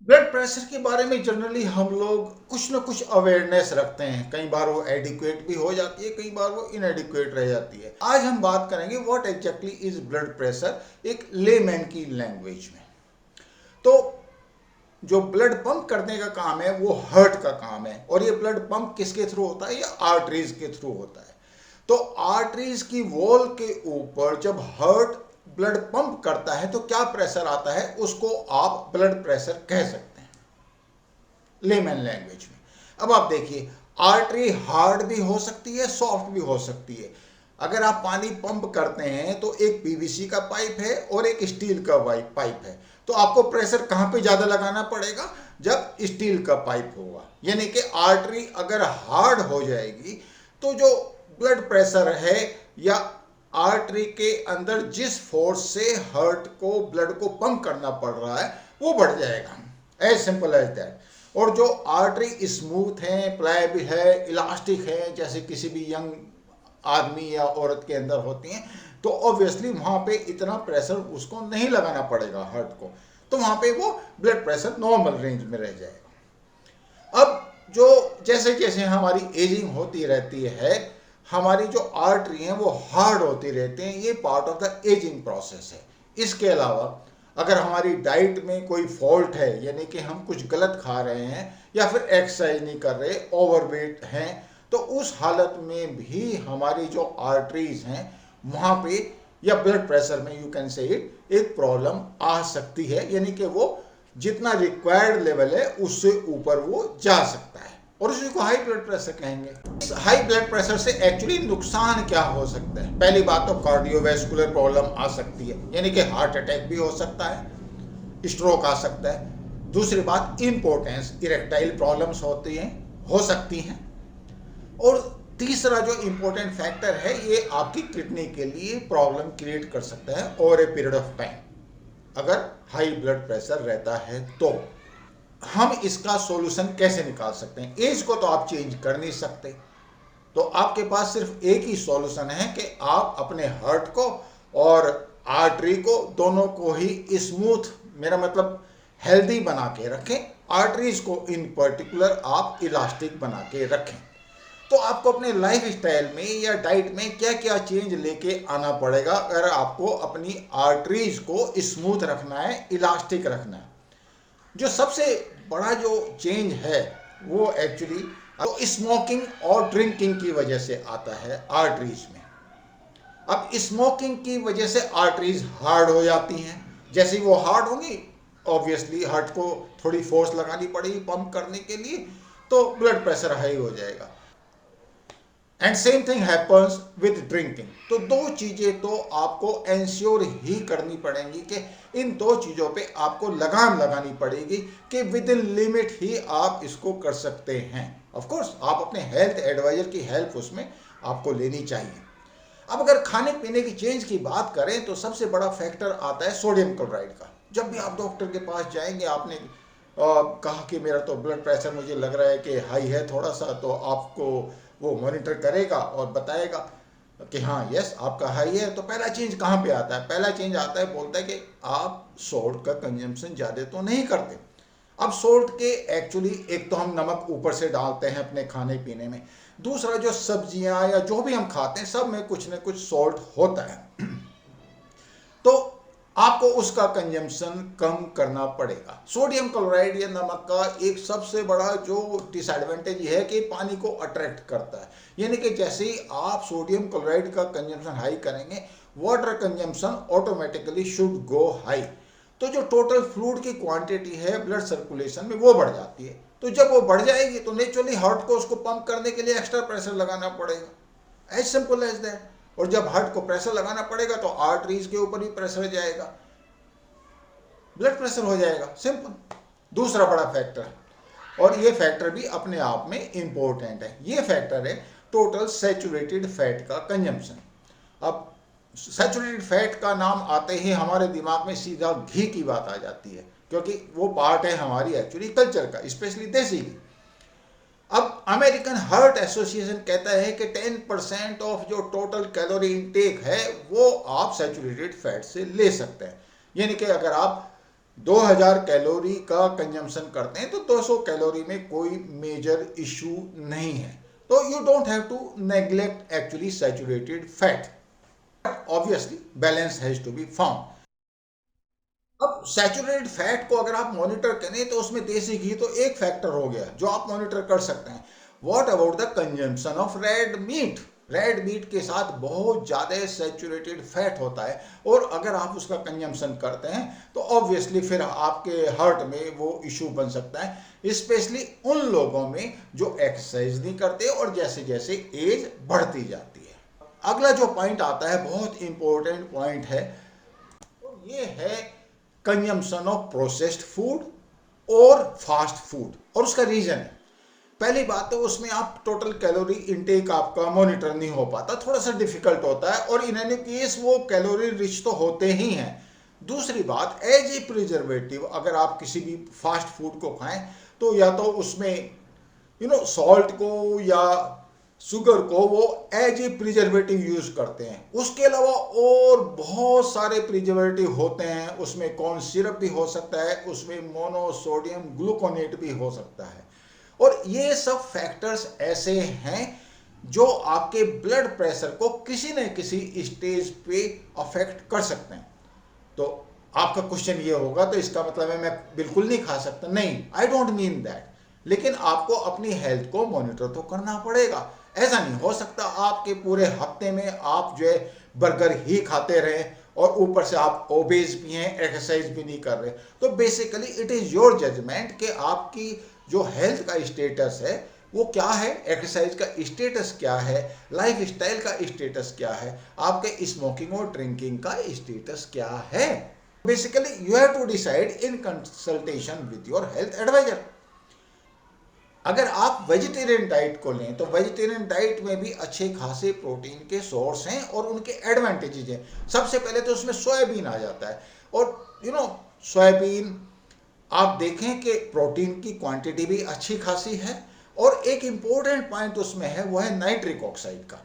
Blood pressure के बारे में जनरली हम लोग कुछ ना कुछ अवेयरनेस रखते हैं। कई बार वो एडिक्वेट भी हो जाती है, कई बार वो इनएडिक्वेट रह जाती है। आज हम बात करेंगे what exactly is blood pressure, एक लेमैन की लैंग्वेज में। तो जो ब्लड पंप करने का काम है वो हार्ट का काम है, और ये ब्लड पंप किसके थ्रू होता है? ये आर्टरीज के थ्रू होता है। तो आर्टरीज की वॉल के ऊपर जब हार्ट ब्लड पंप करता है तो क्या प्रेशर आता है, उसको आप ब्लड प्रेशर कह सकते हैं लेमैन लैंग्वेज में। अब आप देखिए, आर्टरी हार्ड भी हो सकती है, सॉफ्ट भी हो सकती है। अगर आप पानी पंप करते हैं तो एक पीवीसी का पाइप है और एक स्टील का पाइप है। तो आपको प्रेशर कहां पे ज्यादा लगाना पड़ेगा? जब स्टील का पाइप होगा। यानी कि आर्टरी अगर हार्ड हो जाएगी तो जो ब्लड प्रेशर है या आर्टरी के अंदर जिस फोर्स से हार्ट को ब्लड को पंप करना पड़ रहा है वो बढ़ जाएगा। As simple as that. और जो आर्टरी स्मूथ है, प्लायबल है, इलास्टिक है, जैसे किसी भी यंग आदमी या औरत के अंदर होती हैं, तो ऑब्वियसली वहां पे इतना प्रेशर उसको नहीं लगाना पड़ेगा हार्ट को। तो वहां पे वो ब्लड प्रेशर नॉर्मल रेंज में रह जाएगा। अब जो जैसे जैसे हमारी एजिंग होती रहती है, हमारी जो आर्टरी हैं वो हार्ड होती रहती हैं। ये part of the ageing process है। इसके अलावा अगर हमारी डाइट में कोई फॉल्ट है, यानी कि हम कुछ गलत खा रहे हैं या फिर एक्सरसाइज नहीं कर रहे, ओवरवेट हैं, तो उस हालत में भी हमारी जो आर्टरीज हैं वहां पे या ब्लड प्रेशर में, यू कैन से इट, एक प्रॉब्लम आ सकती है। यानी कि वो जितना रिक्वायर्ड लेवल है उससे ऊपर वो जा सकता है, और उसी को हाई ब्लड प्रेशर कहेंगे। हाई ब्लड प्रेशर से एक्चुअली नुकसान क्या हो सकता है? पहली बात तो कार्डियोवैस्कुलर प्रॉब्लम आ सकती है, यानी कि हार्ट अटैक भी हो सकता है, स्ट्रोक आ सकता है। दूसरी बात, इंपोर्टेंस, इरेक्टाइल प्रॉब्लम्स होती हैं, हो सकती हैं। और तीसरा जो इंपॉर्टेंट फैक्टर है, ये आपकी किडनी के लिए प्रॉब्लम क्रिएट कर सकता है over a period of time अगर हाई ब्लड प्रेशर रहता है तो। हम इसका सॉल्यूशन कैसे निकाल सकते हैं? एज को तो आप चेंज कर नहीं सकते, तो आपके पास सिर्फ एक ही सॉल्यूशन है कि आप अपने हार्ट को और आर्टरी को, दोनों को ही स्मूथ, मेरा मतलब हेल्दी बना के रखें। आर्टरीज को इन पर्टिकुलर आप इलास्टिक बना के रखें। तो आपको अपने लाइफ स्टाइल में या डाइट में क्या क्या चेंज लेके आना पड़ेगा अगर आपको अपनी आर्टरीज को स्मूथ रखना है, इलास्टिक रखना है? जो सबसे बड़ा जो चेंज है वो एक्चुअली तो स्मोकिंग और ड्रिंकिंग की वजह से आता है आर्टरीज में। अब स्मोकिंग की वजह से आर्टरीज हार्ड हो जाती हैं। जैसे ही वो हार्ड होंगी, ऑब्वियसली हार्ट को थोड़ी फोर्स लगानी पड़ेगी पंप करने के लिए, तो ब्लड प्रेशर हाई हो जाएगा। And same thing happens with drinking. तो दो चीजें तो आपको एंश्योर ही करनी पड़ेंगी कि इन दो चीजों पे आपको लगाम लगानी पड़ेगी कि विद इन लिमिट ही आप इसको कर सकते हैं। ऑफ कोर्स आप अपने हेल्थ एडवाइजर की हेल्प उसमें आपको लेनी चाहिए। अब अगर खाने पीने की चेंज की बात करें तो सबसे बड़ा फैक्टर आता है सोडियम क्लोराइड का। जब भी आप डॉक्टर के पास जाएंगे, आपने कहा कि मेरा तो ब्लड प्रेशर मुझे लग रहा है कि हाई है थोड़ा सा, तो आपको वो मॉनिटर करेगा और बताएगा कि हाँ यस आपका हाई है। तो पहला चेंज कहाँ पे आता है? पहला चेंज आता है, बोलता है कि आप सोल्ट का कंजम्पशन ज़्यादा तो नहीं करते। अब सोल्ट के एक्चुअली एक तो हम नमक ऊपर से डालते हैं अपने खाने पीने में, दूसरा जो सब्जियां या जो भी हम खाते हैं सब में कुछ ना कुछ सॉल्ट होता है। तो आपको उसका कंजम्पशन कम करना पड़ेगा। सोडियम क्लोराइड या नमक का एक सबसे बड़ा जो डिसएडवांटेज है कि पानी को अट्रैक्ट करता है। यानी कि जैसे ही आप सोडियम क्लोराइड का कंजम्पशन हाई करेंगे, water consumption automatically should go high. तो जो टोटल फ्लूइड की क्वांटिटी है ब्लड सर्कुलेशन में वो बढ़ जाती है। तो जब वो बढ़ जाएगी तो नेचुरली हार्ट को उसको पंप करने के लिए एक्स्ट्रा प्रेशर लगाना पड़ेगा। As simple as that. और जब हार्ट को प्रेशर लगाना पड़ेगा तो आर्टरीज के ऊपर भी प्रेशर जाएगा, ब्लड प्रेशर हो जाएगा, सिंपल। दूसरा बड़ा फैक्टर, और ये फैक्टर भी अपने आप में इंपॉर्टेंट है, ये फैक्टर है टोटल सैचुरेटेड फैट का कंजम्पशन। अब सैचुरेटेड फैट का नाम आते ही हमारे दिमाग में सीधा घी की बात आ जाती है, क्योंकि वो पार्ट है हमारी एक्चुअली कल्चर का, स्पेशली देसी घी। अब अमेरिकन हार्ट एसोसिएशन कहता है कि 10% ऑफ जो टोटल कैलोरी इनटेक है वो आप सैचुरेटेड फैट से ले सकते हैं। यानी कि अगर आप 2000 कैलोरी का कंजम्पशन करते हैं तो 200 कैलोरी में कोई मेजर इशू नहीं है। तो you don't have to neglect actually saturated fat, obviously balance has to be found. अब सैचुरेटेड फैट को अगर आप मॉनिटर करें तो उसमें देसी घी तो एक फैक्टर हो गया जो आप मॉनिटर कर सकते हैं। What about the consumption of red meat? Red meat के साथ बहुत ज़्यादा सैचुरेटेड फैट होता है, और अगर आप उसका कंजम्पशन करते हैं तो ऑब्वियसली फिर आपके हार्ट में वो इशू बन सकता है, स्पेशली उन लोगों में जो एक्सरसाइज नहीं करते और जैसे जैसे एज बढ़ती जाती है। अगला जो पॉइंट आता है बहुत इंपॉर्टेंट पॉइंट है, तो ये है कंजम्पशन ऑफ प्रोसेस्ड फूड और फास्ट फूड, और उसका रीजन है। पहली बात तो उसमें आप टोटल कैलोरी इनटेक आपका मॉनिटर नहीं हो पाता, थोड़ा सा डिफिकल्ट होता है, और इन एनी केस वो कैलोरी रिच तो होते ही हैं। दूसरी बात, एज ए प्रिजर्वेटिव अगर आप किसी भी फास्ट फूड को खाएं तो या तो उसमें सॉल्ट को या शुगर को वो एज ए प्रिजर्वेटिव यूज करते हैं। उसके अलावा और बहुत सारे प्रिजर्वेटिव होते हैं, उसमें कॉर्न सिरप भी हो सकता है, उसमें मोनोसोडियम ग्लूकोनेट भी हो सकता है, और ये सब फैक्टर्स ऐसे हैं जो आपके ब्लड प्रेशर को किसी न किसी स्टेज पे अफेक्ट कर सकते हैं। तो आपका क्वेश्चन ये होगा तो इसका मतलब है मैं बिल्कुल नहीं खा सकता? नहीं, आई डोंट मीन दैट, लेकिन आपको अपनी हेल्थ को मॉनिटर तो करना पड़ेगा। ऐसा नहीं हो सकता आपके पूरे हफ्ते में आप जो है बर्गर ही खाते रहे और ऊपर से आप ओबेज भी हैं, एक्सरसाइज भी नहीं कर रहे। तो basically it is your judgement कि आपकी जो हेल्थ का स्टेटस है वो क्या है, एक्सरसाइज का स्टेटस क्या है, लाइफ स्टाइल का स्टेटस क्या है, आपके स्मोकिंग और ड्रिंकिंग का स्टेटस क्या है। Basically you have to decide in consultation with your health advisor. अगर आप वेजिटेरियन डाइट को लें तो वेजिटेरियन डाइट में भी अच्छे खासे प्रोटीन के सोर्स हैं और उनके एडवांटेजेस हैं। सबसे पहले तो उसमें सोयाबीन आ जाता है, और सोयाबीन आप देखें कि प्रोटीन की क्वांटिटी भी अच्छी खासी है, और एक इम्पोर्टेंट पॉइंट उसमें है वो है नाइट्रिक ऑक्साइड का।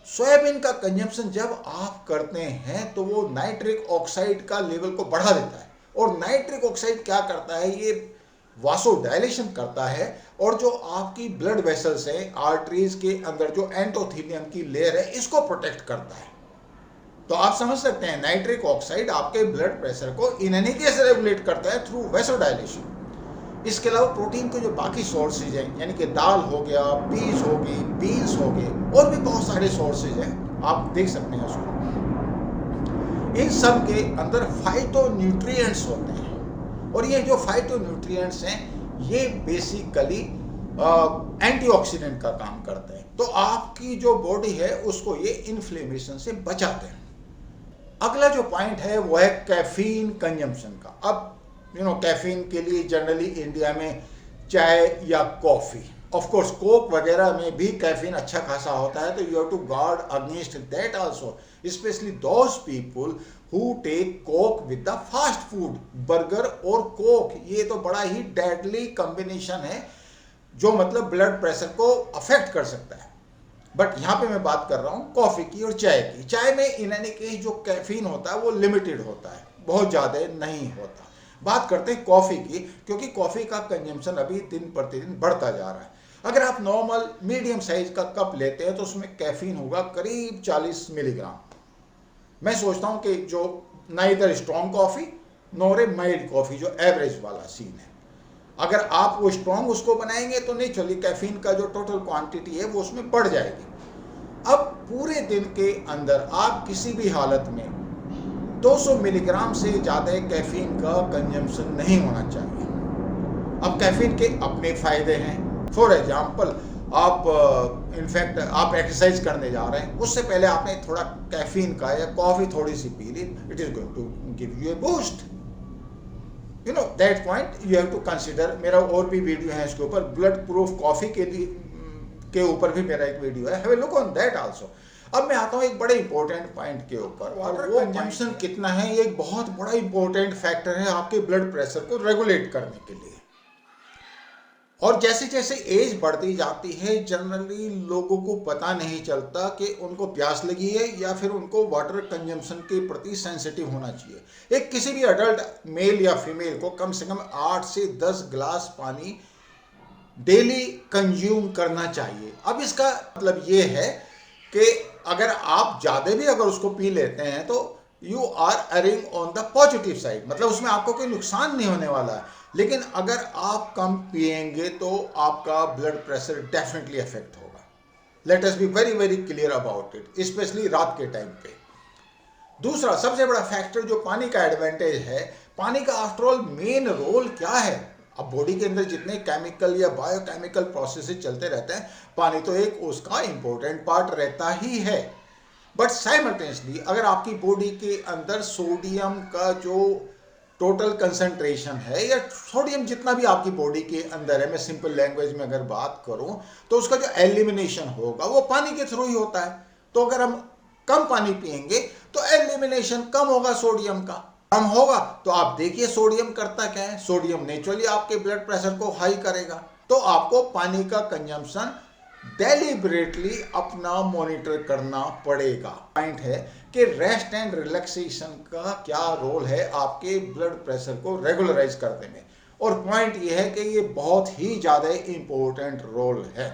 सोयाबीन का कंजम्पशन जब आप करते हैं तो वो नाइट्रिक ऑक्साइड का लेवल को बढ़ा देता है, और नाइट्रिक ऑक्साइड क्या करता है, ये वासोडायलेशन करता है, और जो आपकी ब्लड वेसल्स हैं, आर्टरीज के अंदर जो एंडोथेलियम की लेयर है, इसको प्रोटेक्ट करता है। तो आप समझ सकते हैं नाइट्रिक ऑक्साइड आपके ब्लड प्रेशर को इन एनी केस रेगुलेट करता है थ्रू वेसोडाइलेशन। इसके अलावा प्रोटीन के जो बाकी सोर्सेज हैं, यानी कि दाल हो गया, पीस हो गई, बीन्स हो गए, और भी बहुत सारे सोर्सेज हैं, आप देख सकते हैं उसको। इन सब के अंदर फाइटो न्यूट्रिएंट्स होते हैं, और ये जो फाइटो न्यूट्रिएंट्स हैं ये बेसिकली एंटीऑक्सीडेंट का काम करते हैं, तो आपकी जो बॉडी है उसको ये इन्फ्लेमेशन से बचाते हैं। अगला जो पॉइंट है वो है कैफीन कंजम्पशन का। अब कैफीन के लिए जनरली इंडिया में चाय या कॉफ़ी, ऑफ कोर्स कोक वगैरह में भी कैफीन अच्छा खासा होता है, तो you have to guard against that also, specially those people who take coke with the fast food. Burger और कोक ये तो बड़ा ही डेडली कॉम्बिनेशन है जो मतलब ब्लड प्रेशर को अफेक्ट कर सकता है। बट यहाँ पे मैं बात कर रहा हूँ कॉफ़ी की और चाय की। चाय में इन एनी केस जो कैफीन होता है वो लिमिटेड होता है, बहुत ज़्यादा नहीं होता। बात करते हैं कॉफ़ी की, क्योंकि कॉफ़ी का कंजम्पशन अभी दिन प्रतिदिन बढ़ता जा रहा है। अगर आप नॉर्मल मीडियम साइज का कप लेते हैं तो उसमें कैफीन होगा करीब 40 मिलीग्राम। मैं सोचता हूँ कि जो neither strong coffee nor a mild coffee, जो एवरेज वाला सीन है, अगर आप वो स्ट्रॉन्ग उसको बनाएंगे तो नहीं चलिए, कैफीन का जो टोटल क्वांटिटी है वो उसमें बढ़ जाएगी। अब पूरे दिन के अंदर आप किसी भी हालत में 200 मिलीग्राम से ज़्यादा कैफीन का कंजम्पशन नहीं होना चाहिए। अब कैफीन के अपने फ़ायदे हैं। फॉर एग्जांपल, आप इनफैक्ट आप एक्सरसाइज करने जा रहे हैं, उससे पहले आपने थोड़ा कैफीन का या कॉफ़ी थोड़ी सी पी ली, it is going to give you a boost. That point you have to consider. मेरा और भी वीडियो है इसके ऊपर, ब्लड प्रूफ कॉफ़ी के ऊपर भी मेरा एक वीडियो है, have a look on that also. अब मैं आता हूँ एक बड़े इंपॉर्टेंट पॉइंट के ऊपर, वाटर कंजम्पशन कितना है ये एक बहुत बड़ा इंपॉर्टेंट फैक्टर है आपके ब्लड प्रेशर को रेगुलेट करने के लिए। और जैसे जैसे एज बढ़ती जाती है जनरली लोगों को पता नहीं चलता कि उनको प्यास लगी है या फिर उनको वाटर कंजम्पशन के प्रति सेंसिटिव होना चाहिए। एक किसी भी अडल्ट मेल या फीमेल को कम से कम 8 से 10 गिलास पानी डेली कंज्यूम करना चाहिए। अब इसका मतलब ये है कि अगर आप ज़्यादा भी अगर उसको पी लेते हैं तो you are erring on the positive side, मतलब उसमें आपको कोई नुकसान नहीं होने वाला है। लेकिन अगर आप कम पिएंगे तो आपका ब्लड प्रेशर डेफिनेटली अफेक्ट होगा। Let us be very very clear about it, specially रात के टाइम पे। दूसरा सबसे बड़ा फैक्टर जो पानी का एडवांटेज है, पानी का आफ्टरऑल मेन रोल क्या है। अब बॉडी के अंदर जितने केमिकल या बायोकेमिकल प्रोसेसेस चलते रहते हैं, पानी तो एक उसका इंपॉर्टेंट पार्ट रहता ही है। बट साइमल्टेनियसली अगर आपकी बॉडी के अंदर सोडियम का जो टोटल कंसंट्रेशन है या सोडियम जितना भी आपकी बॉडी के अंदर है, मैं सिंपल लैंग्वेज में अगर बात करूं तो उसका जो एलिमिनेशन होगा वो पानी के थ्रू ही होता है। तो अगर हम कम पानी पिएंगे तो एलिमिनेशन कम होगा, सोडियम का कम होगा। तो आप देखिए सोडियम करता क्या है, सोडियम नेचुरली आपके ब्लड प्रेशर को हाई करेगा। तो आपको पानी का कंजम्पशन डेलिबरेटली अपना मॉनिटर करना पड़ेगा। पॉइंट है कि रेस्ट एंड रिलैक्सेशन का क्या रोल है आपके ब्लड प्रेशर को रेगुलराइज करने में, और पॉइंट ये है कि ये बहुत ही ज़्यादा इंपॉर्टेंट रोल है।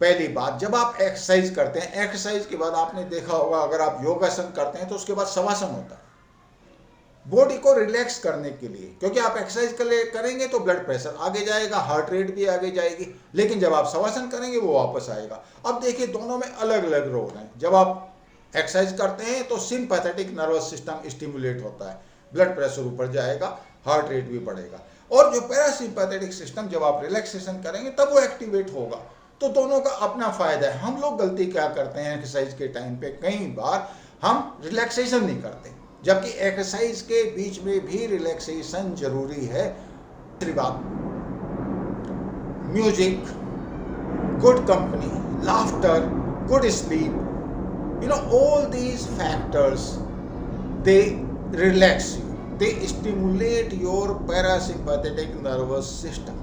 पहली बात, जब आप एक्सरसाइज करते हैं, एक्सरसाइज के बाद आपने देखा होगा अगर आप योगासन करते हैं तो उसके बाद शवासन होता है बॉडी को रिलैक्स करने के लिए, क्योंकि आप एक्सरसाइज करेंगे तो ब्लड प्रेशर आगे जाएगा, हार्ट रेट भी आगे जाएगी। लेकिन जब आप शवासन करेंगे वो वापस आएगा। अब देखिए दोनों में अलग अलग रोल हैं। जब आप एक्सरसाइज करते हैं तो सिंपैथेटिक नर्वस सिस्टम स्टिमुलेट होता है, ब्लड प्रेशर ऊपर जाएगा, हार्ट रेट भी बढ़ेगा। और जो पैरासिम्पैथेटिक सिस्टम जब आप रिलैक्सेशन करेंगे तब वो एक्टिवेट होगा। तो दोनों का अपना फायदा है। हम लोग गलती क्या करते हैं एक्सरसाइज के टाइम पे, कई बार हम रिलैक्सेशन नहीं करते, जबकि एक्सरसाइज के बीच में भी रिलैक्सेशन जरूरी है। दूसरी बात, music, good company, laughter, good sleep, all these factors, they relax you, they stimulate your parasympathetic nervous system।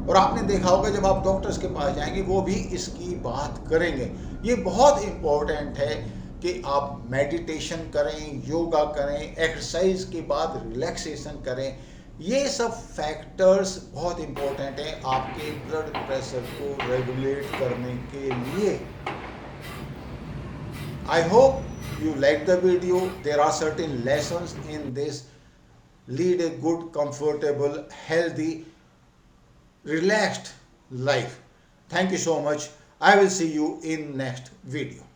और आपने देखा होगा जब आप डॉक्टर्स के पास जाएंगे वो भी इसकी बात करेंगे। ये बहुत इंपॉर्टेंट है कि आप मेडिटेशन करें, योगा करें, एक्सरसाइज के बाद रिलैक्सेशन करें। ये सब फैक्टर्स बहुत इंपॉर्टेंट हैं आपके ब्लड प्रेशर को रेगुलेट करने के लिए। I hope you like the video. There are certain lessons in this. Lead a good, comfortable, healthy, relaxed life. Thank you so much. I will see you in next video.